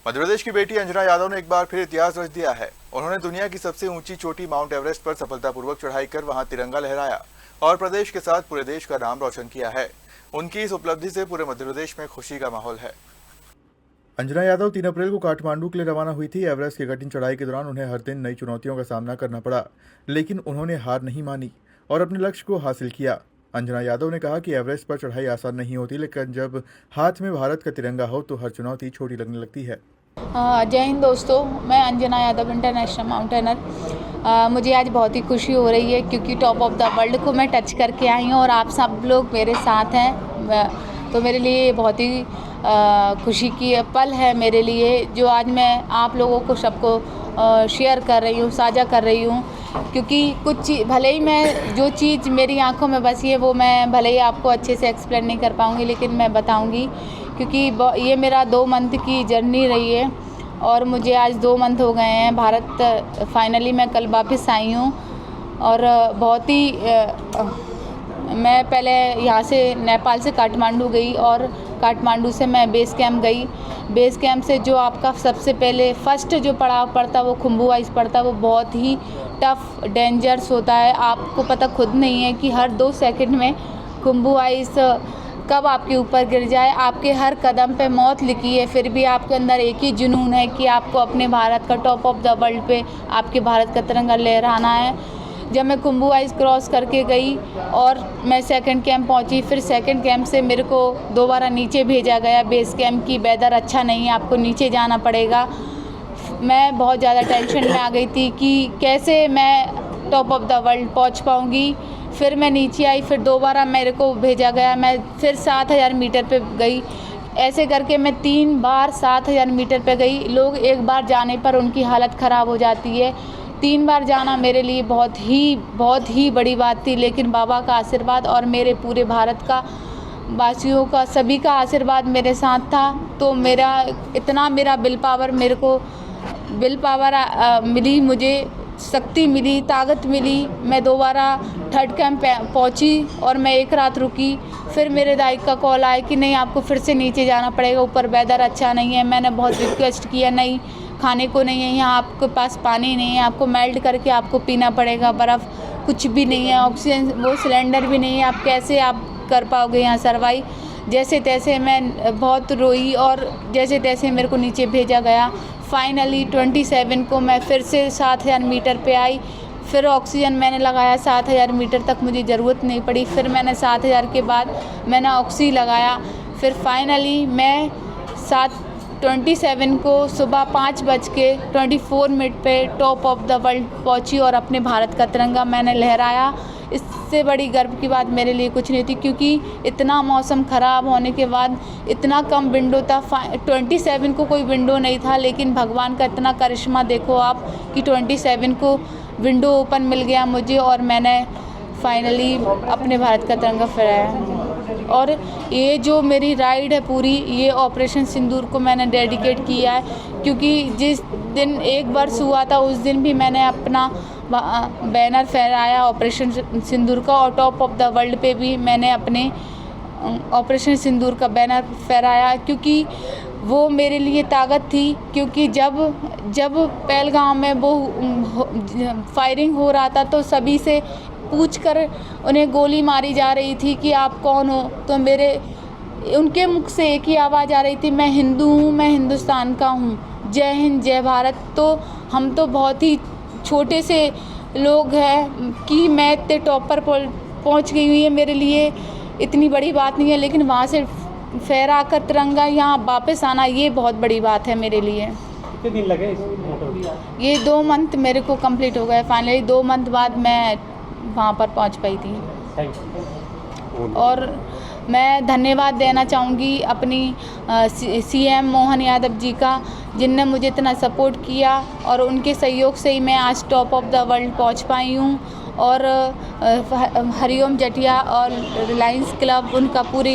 मध्य प्रदेश की बेटी अंजना यादव ने एक बार फिर इतिहास रच दिया है। उन्होंने दुनिया की सबसे ऊंची चोटी माउंट एवरेस्ट पर सफलतापूर्वक चढ़ाई कर वहां तिरंगा लहराया और प्रदेश के साथ पूरे देश का नाम रोशन किया है। उनकी इस उपलब्धि से पूरे मध्य प्रदेश में खुशी का माहौल है। अंजना यादव 3 अप्रैल को काठमांडू के लिए रवाना हुई थी। एवरेस्ट की कठिन चढ़ाई के दौरान उन्हें हर दिन नई चुनौतियों का सामना करना पड़ा, लेकिन उन्होंने हार नहीं मानी और अपने लक्ष्य को हासिल किया। अंजना यादव ने कहा कि एवरेस्ट पर चढ़ाई आसान नहीं होती, लेकिन जब हाथ में भारत का तिरंगा हो तो हर चुनौती छोटी लगने लगती है। जय हिंद दोस्तों, मैं अंजना यादव इंटरनेशनल माउंटेनर। मुझे आज बहुत ही खुशी हो रही है क्योंकि टॉप ऑफ द वर्ल्ड को मैं टच करके आई हूँ और आप सब लोग मेरे साथ हैं। तो मेरे लिए बहुत ही खुशी की पल है मेरे लिए, जो आज मैं आप लोगों को सबको शेयर कर रही हूँ, साझा कर रही हूँ। क्योंकि कुछ चीज़ भले ही मैं जो चीज़ मेरी आंखों में बसी है वो मैं भले ही आपको अच्छे से एक्सप्लेन नहीं कर पाऊँगी, लेकिन मैं बताऊँगी क्योंकि ये मेरा 2 मंथ की जर्नी रही है और मुझे आज 2 मंथ हो गए हैं भारत। फाइनली मैं कल वापस आई हूँ और बहुत ही मैं पहले यहाँ से नेपाल से काठमांडू गई और काठमांडू से मैं बेस कैंप गई। बेस कैंप से जो आपका सबसे पहले फर्स्ट जो पड़ाव पड़ता वो खुम्बू आइस पड़ता, वो बहुत ही टफ डेंजरस होता है। आपको पता खुद नहीं है कि हर 2 सेकंड में खुम्बू आइस कब आपके ऊपर गिर जाए। आपके हर कदम पे मौत लिखी है, फिर भी आपके अंदर एक ही जुनून है कि आपको अपने भारत का टॉप ऑफ द वर्ल्ड पे आपके भारत का तिरंगा लहराना है। जब मैं खुम्बू आइस क्रॉस करके गई और मैं सेकंड कैंप पहुंची, फिर सेकंड कैंप से मेरे को दोबारा नीचे भेजा गया। बेस कैंप की वेदर अच्छा नहीं है, आपको नीचे जाना पड़ेगा। मैं बहुत ज़्यादा टेंशन में आ गई थी कि कैसे मैं टॉप ऑफ द वर्ल्ड पहुंच पाऊंगी। फिर मैं नीचे आई, फिर दोबारा मेरे को भेजा गया, मैं फिर 7000 मीटर पे गई। ऐसे करके मैं 3 बार 7000 मीटर पे गई। लोग एक बार जाने पर उनकी हालत ख़राब हो जाती है, 3 बार जाना मेरे लिए बहुत ही बड़ी बात थी। लेकिन बाबा का आशीर्वाद और मेरे पूरे भारत का वासियों का सभी का आशीर्वाद मेरे साथ था। तो मेरा विल पावर, मेरे को विल पावर मिली, मुझे शक्ति मिली, ताकत मिली। मैं दोबारा 3rd कैंप पहुंची और मैं 1 रात रुकी। फिर मेरे दाई का कॉल आया कि नहीं, आपको फिर से नीचे जाना पड़ेगा, ऊपर वेदर अच्छा नहीं है। मैंने बहुत रिक्वेस्ट किया, नहीं खाने को नहीं है यहाँ, आपके पास पानी नहीं है, आपको मेल्ट करके आपको पीना पड़ेगा, बर्फ़ कुछ भी नहीं है, ऑक्सीजन वो सिलेंडर भी नहीं है, आप कैसे आप कर पाओगे यहाँ सर्वाइव। जैसे तैसे मैं बहुत रोई और जैसे तैसे मेरे को नीचे भेजा गया। फाइनली 27 को मैं फिर से 7000 मीटर पे आई। फिर ऑक्सीजन मैंने लगाया, 7000 मीटर तक मुझे ज़रूरत नहीं पड़ी। फिर मैंने 7000 के बाद मैंने ऑक्सी लगाया। फिर फाइनली मैं 27 को सुबह 5:24 पे टॉप ऑफ द वर्ल्ड पहुंची और अपने भारत का तिरंगा मैंने लहराया। इससे बड़ी गर्व की बात मेरे लिए कुछ नहीं थी, क्योंकि इतना मौसम ख़राब होने के बाद इतना कम विंडो था। 27 को कोई विंडो नहीं था, लेकिन भगवान का इतना करिश्मा देखो आप कि 27 को विंडो ओपन मिल गया मुझे और मैंने फाइनली अपने भारत का तिरंगा फहराया। और ये जो मेरी राइड है पूरी, ये ऑपरेशन सिंदूर को मैंने डेडिकेट किया है, क्योंकि जिस दिन 1 वर्ष हुआ था उस दिन भी मैंने अपना बैनर फहराया ऑपरेशन सिंदूर का, और टॉप ऑफ द वर्ल्ड पे भी मैंने अपने ऑपरेशन सिंदूर का बैनर फहराया, क्योंकि वो मेरे लिए ताकत थी। क्योंकि जब पहलगाम में वो फायरिंग हो रहा था तो सभी से पूछकर उन्हें गोली मारी जा रही थी कि आप कौन हो, तो उनके मुख से एक ही आवाज़ आ रही थी, मैं हिंदू हूँ, मैं हिंदुस्तान का हूँ, जय हिंद जय भारत। तो हम तो बहुत ही छोटे से लोग हैं कि मैं इतने टॉप पर पहुँच गई हुई है, मेरे लिए इतनी बड़ी बात नहीं है, लेकिन वहाँ से फहरा कर तिरंगा यहाँ वापस आना ये बहुत बड़ी बात है मेरे लिए। कितने दिन लगे इस ये 2 मंथ मेरे को कंप्लीट हो गए। फाइनली 2 मंथ बाद मैं वहाँ पर पहुँच पाई थी। और मैं धन्यवाद देना चाहूँगी अपनी CM मोहन यादव जी का, जिनने मुझे इतना सपोर्ट किया और उनके सहयोग से ही मैं आज टॉप ऑफ द वर्ल्ड पहुँच पाई हूँ। और हरिओम जटिया और रिलायंस क्लब, उनका पूरी